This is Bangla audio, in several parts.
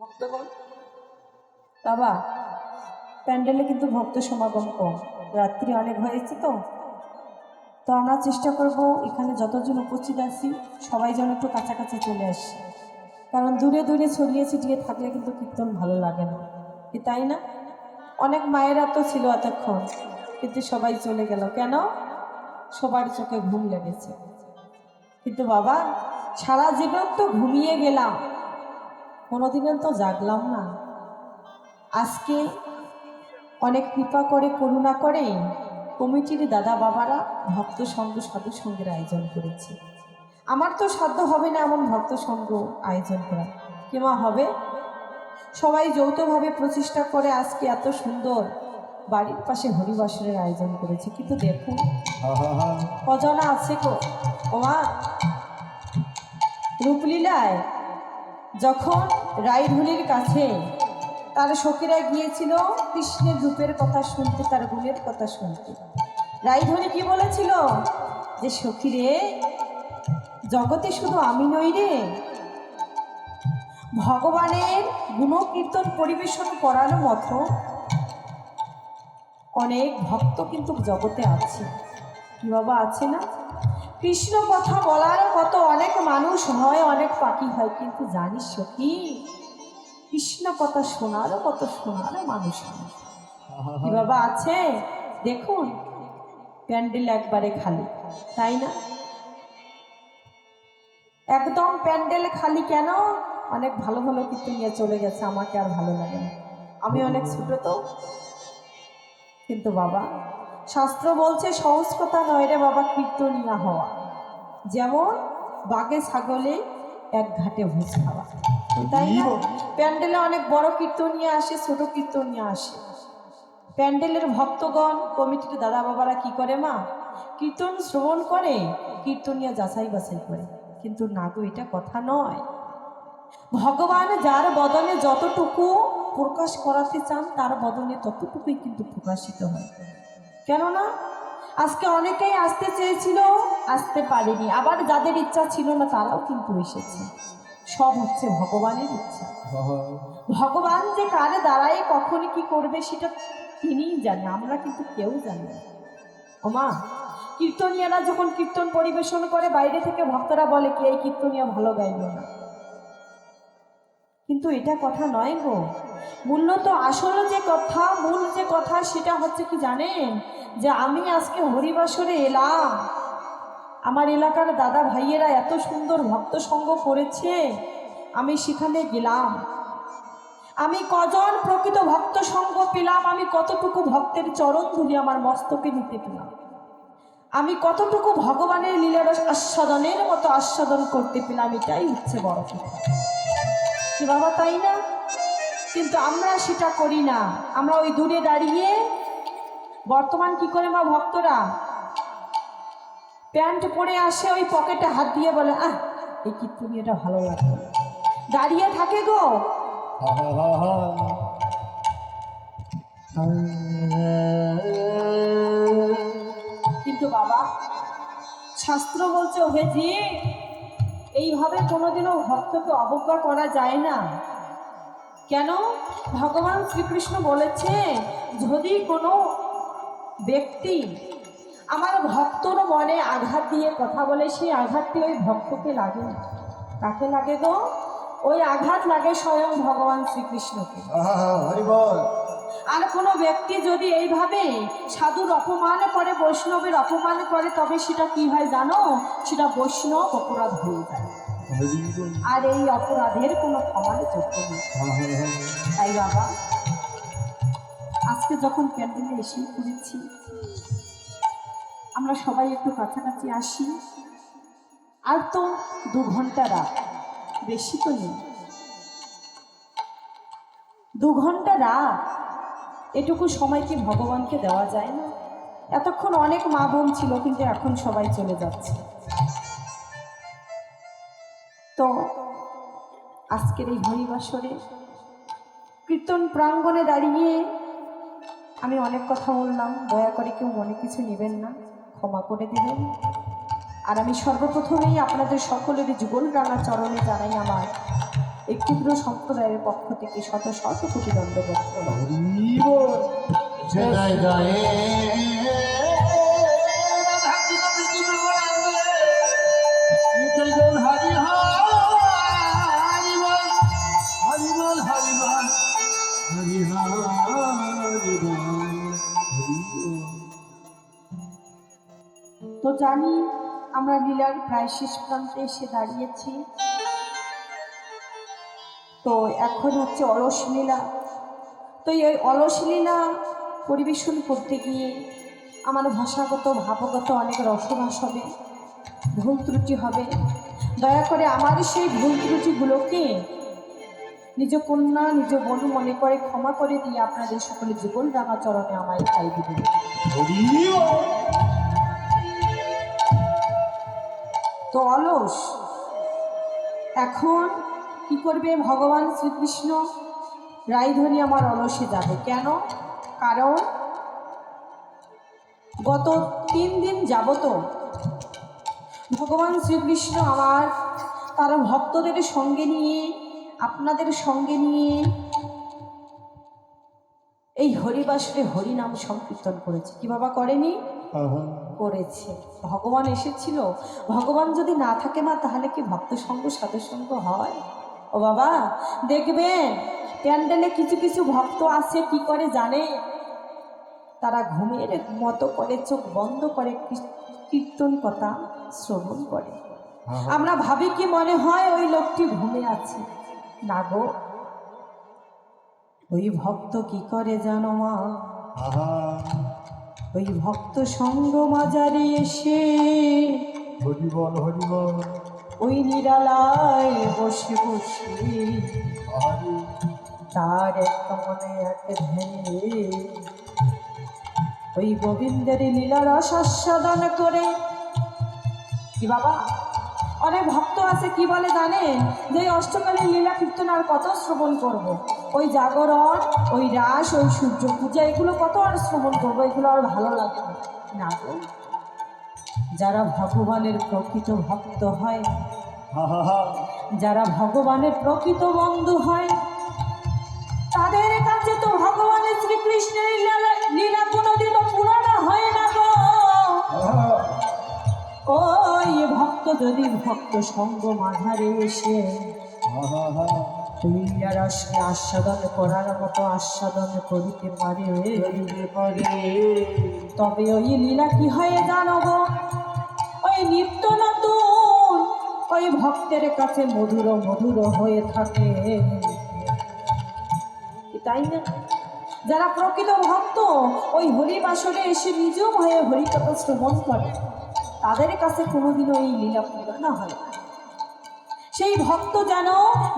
ভক্তগণ বাবা, প্যান্ডেলে কিন্তু ভক্ত সমাগম কম, রাত্রি অনেক হয়েছে। তো তো আমরা চেষ্টা করব এখানে যতজন উপস্থিত আছি সবাই যেন একটু কাছাকাছি চলে আসি, কারণ দূরে দূরে ছড়িয়ে ছিটিয়ে থাকলে কিন্তু কীর্তন ভালো লাগে না, কি তাই না? অনেক মায়েরা তো ছিল এতক্ষণ, কিন্তু সবাই চলে গেল কেন? সবার চোখে ঘুম লেগেছে। কিন্তু বাবা, সারা জীবন তো ঘুমিয়ে গেলাম, কোনোদিনও তো জাগলাম না। আজকে অনেক কৃপা করে করুণা করে কমিটির দাদা বাবারা ভক্ত সঙ্গ সাধু সঙ্গের আয়োজন করেছে। আমার তো সাধ্য হবে না এমন ভক্ত সঙ্গ আয়োজন করা, কিংবা হবে? সবাই যৌথভাবে প্রচেষ্টা করে আজকে এত সুন্দর বাড়ির পাশে হরিবাসরের আয়োজন করেছে। কিন্তু দেখুন কজনা আছে গো। ওমা, রূপলীলায় যখন রাইধুলির কাছে তার সখীরা গিয়েছিল কৃষ্ণের রূপের কথা শুনতে, তার গুণের কথা শুনতে, রাইধুলি কি বলেছিল? যে সখী রে, জগতে শুধু আমি নই রে, ভগবানের গুণকীর্তন পরিবেশন করার মতো অনেক ভক্ত কিন্তু জগতে আছে। কি বাবা, আছে না? কৃষ্ণ কথা বলার কত অনেক মানুষ হয়, অনেক পাখি হয়, কিন্তু জানিস সখী, কৃষ্ণ কথা শোনারও কত শোনারও মানুষ হয়। কি বাবা, আছে? দেখুন প্যান্ডেল একবারে খালি, তাই না? একদম প্যান্ডেল খালি কেন? অনেক ভালো ভালো কীর্তনিয়া চলে গেছে, আমাকে আর ভালো লাগে না, আমি অনেক ছোট তো। কিন্তু বাবা, শাস্ত্র বলছে সহজ কথা নয় রে বাবা কীর্তনিয়া হওয়া, যেমন বাঘে ছাগলে এক ঘাটে ভোজ খাওয়া, তাই না? প্যান্ডেলে অনেক বড় কীর্তনিয়া আসে, ছোট কীর্তনিয়া আসে। প্যান্ডেলের ভক্তগণ কমিটির দাদা বাবারা কি করে মা? কীর্তন শ্রবণ করে, কীর্তনিয়া যাচাই বাছাই করে। কিন্তু না গো, এটা কথা নয়। ভগবান যার বদনে যতটুকু প্রকাশ করাতে চান তার বদনে ততটুকুই কিন্তু প্রকাশিত হয়। কেননা আজকে অনেকেই আসতে চেয়েছিল, আসতে পারেনি, আবার যাদের ইচ্ছা ছিল না তারাও কিন্তু এসেছে। সব হচ্ছে ভগবানের ইচ্ছা। ভগবান যে কারে দাঁড়ায় কখনই কি করবে সেটা তিনিই জানে, আমরা কিন্তু কেউ জানি না। ওমা, কীর্তনিয়ারা যখন কীর্তন পরিবেশন করে বাইরে থেকে ভক্তরা বলে কি এই কীর্তনিয়া ভালো গাইল না, কিন্তু এটা কথা নয় গো। মূলত আসল যে কথা, মূল যে কথা সেটা হচ্ছে কি জানেন? যে আমি আজকে হরিবাসরে এলাম, আমার এলাকার দাদা ভাইয়েরা এত সুন্দর ভক্ত সঙ্গ করেছে, আমি সেখানে গেলাম, আমি কজন প্রকৃত ভক্ত সঙ্গ পেলাম, আমি কতটুকু ভক্তের চরণ ধুলি আমার মস্তকে নিতে পেলাম, আমি কতটুকু ভগবানের লীলার আস্বাদনের মতো আস্বাদন করতে পেলাম, এটাই হচ্ছে বড় কথা। কি বাবা, তাই না? কিন্তু আমরা সেটা করি না, আমরা ওই দূরে দাঁড়িয়ে বর্তমান কি করে মা ভক্তরা প্যান্ট পরে আসে, ওই পকেটে হাত দিয়ে বলে আহ এই কীর্তনিয়াটা ভালো লাগে, দাঁড়িয়ে থাকে গো। কিন্তু বাবা, শাস্ত্র বলছে ওহে জি, এইভাবে কোনোদিনও ভক্তকে অবজ্ঞা করা যায় না। কেন? ভগবান শ্রীকৃষ্ণ বলেছে যদি কোনো ব্যক্তি আমার ভক্তর মনে আঘাত দিয়ে কথা বলে, সেই আঘাতটি ওই ভক্তকে লাগে না। কাকে লাগে গো? ওই আঘাত লাগে স্বয়ং ভগবান শ্রীকৃষ্ণকে। আর কোনো ব্যক্তি যদি এইভাবে সাধুর অপমান করে, বৈষ্ণবের অপমান করে, তবে সেটা কি হয় জানো? সেটা বৈষ্ণব অপরাধ হয়ে যায়, আর এই অপরাধের কোনো ক্ষমার যোগ্য নেই। তাই বাবা, আজকে যখন প্যান্ডেলে এসে পড়েছি, আমরা সবাই একটু কাছাকাছি আসি। আর তো 2 ঘন্টা রাত, বেশি তো নেই, 2 ঘন্টা রাত, এটুকু সময় কি ভগবানকে দেওয়া যায় না? এতক্ষণ অনেক মা বোন ছিল, কিন্তু এখন সবাই চলে যাচ্ছে। তো আজকের এই হরিবাসরে কীর্তন প্রাঙ্গণে দাঁড়িয়ে আমি অনেক কথা বললাম, দয়া করে কেউ মনে কিছু নেবেন না, ক্ষমা করে দেবেন। আর আমি সর্বপ্রথমেই আপনাদের সকলের যুগল রাঙা চরণে জানাই আমার এই ক্ষুদ্র সম্প্রদায়ের পক্ষ থেকে শত শত কোটি দণ্ডবোধ করো। জয় জয় তো জানি আমরা লীলার প্রায় শেষ প্রান্তে এসে দাঁড়িয়েছি। তো এখন হচ্ছে অলস লীলা। তো এই অলস লীলা পরিবেশন করতে গিয়ে আমার ভাষাগত ভাবগত অনেক রসভাস হবে, ভুল ত্রুটি হবে। দয়া করে আমার সেই ভুল ত্রুটিগুলোকে নিজ কন্যা নিজ বোন মনে করে ক্ষমা করে দিয়ে আপনাদের সকলে জীবন রাঙা চরণে আমায় খাই দিবেন। তো অলস এখন কি করবে ভগবান শ্রীকৃষ্ণ? রাইধনী আমার অলসে যাবে কেন? কারণ গত 3 দিন যাবত ভগবান শ্রীকৃষ্ণ আমার তার ভক্তদের সঙ্গে নিয়ে আপনাদের সঙ্গে নিয়ে এই হরিবাসরে হরিনাম সংকীর্তন করেছে। কি বাবা করেনি? করেছে। ভগবান এসেছিল। ভগবান যদি না থাকে মা, তাহলে কি ভক্ত সঙ্গ সাধুসঙ্গ হয়? ও বাবা দেখবেন প্যান্ডেলে কিছু কিছু ভক্ত আছে কি করে জানে? তারা ঘুমের মতো করে চোখ বন্ধ করে কীর্তন কথা শ্রবণ করে। আমরা ভাবি কি মনে হয় ওই লোকটি ঘুমে আছে? না গো, ওই ভক্ত কি করে জানো মা? ওই ভক্ত সঙ্গ মাজারে এসে হরিবল হরিবল ওই নিরালায় বসে বসে তার একটা মনে এক ধ্যানে ওই গোবিন্দের লীলার আস্বাদন করে। কি বাবা, অনেক ভক্ত আছে কি বলে জানেন? যে অষ্টকালীন লীলা কীর্তন আর কত শ্রবণ করব। ওই জাগরণ, ওই রাস, ওই সূর্য পূজা, এগুলো কত আর শ্রবণ করবো, এগুলো আর ভালো লাগবে না গো। যারা ভগবানের প্রকৃত ভক্ত হয়, যারা ভগবানের প্রকৃত বন্ধু হয়, তাদের কাছে তো ভগবানের শ্রীকৃষ্ণের লীলা কোনোদিনও পুরানো হয় না গো। ওই ভক্ত যদি ভক্ত সঙ্গ মাঝারে এসে লীলারসকে আস্বাদন করার মতো আস্বাদন করিতে পারে, তবে ওই লীলা কি হয়ে জানব? ওই নিত্য নতুন ওই ভক্তের কাছে মধুর মধুর হয়ে থাকে, তাই না? যারা প্রকৃত ভক্ত ওই হরিবাসরে এসে নিজম হয়ে হরিকথা শ্রবণ করে, তাদের কাছে কোনোদিনও এই লীলা পুরানো হয় না। সেই ভক্ত যেন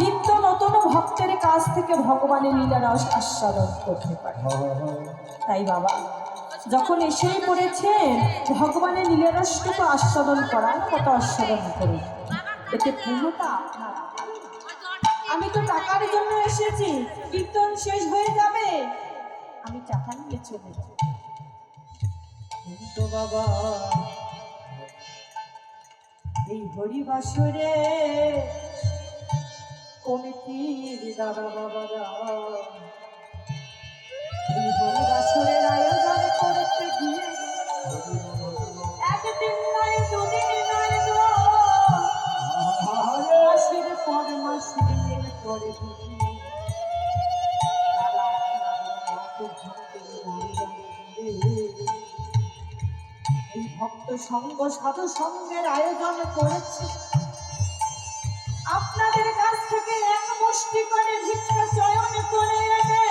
নিত্য নতুন ভক্তের কাছ থেকে ভগবানের লীলার আস্বাদন করতে পারে। তাই বাবা যখন এসেই পড়েছেন ভগবানের লীলারসটুকু আস্বাদন করার মতো আস্বাদন করুন, এতে পূর্ণতা আপনার। আমি তো টাকার জন্য এসেছি, কীর্তন শেষ হয়ে যাবে আমি টাকা নিয়ে চলে যাব। কিন্তু বাবা এই হরিবাসরে কমিটির দাদা বাবারা এই হরিবাসরের আয়োজন করতে গিয়ে একদিন নয় দুদিন নয় গো, মাসের পর মাস দিনের পরে দিন তারা এই ভক্ত সঙ্গ সাধু সঙ্গের আয়োজন করেছে। আপনাদের কাছ থেকে এক মুষ্টি করে ভিক্ষা চয়ন করে এনে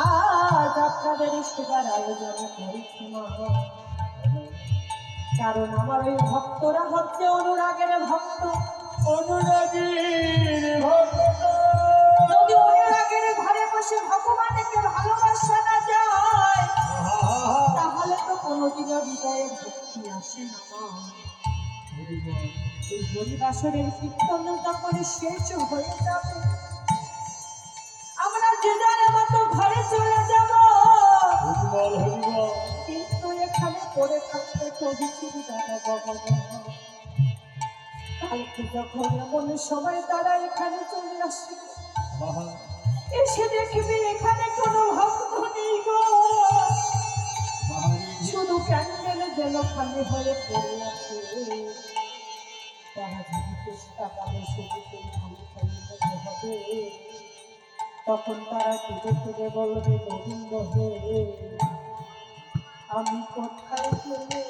আজ আপনাদের সেবার আয়োজন করেছি মা। কারণ আমার ওই ভক্তরা হচ্ছে অনুরাগের ভক্ত। অনুরাগীর ভক্ত যদি অনুরাগের ঘরে বসে ভগবানকে ভালোবাসা না যায়, তাহলে তো কোনোদিনও হৃদয়ে ভক্তি আসে না মা। এই হরিবাসরের কীর্তন যখন শেষ হয়ে যাবে, আমরা যে যার মতো ঘরে চলে যাব, কিন্তু এখানে পড়ে থাকতে কবি দাদা বাবা কালকে যখন এমন সময় তারা এখানে চলে আসে, আহা, এসে দেখবে এখানে কোনো ভক্ত নেই গো, বাহারি, শুধু প্যান্ডেল যেন খালি হয়ে পড়ে আছে। তারা যদি চেষ্টা করে শুধুতেই খালি খালি মনে হবে, তখন তারা কেঁদে কেঁদে বলবে গোবিন্দ হে, আমি কোথায় গেলে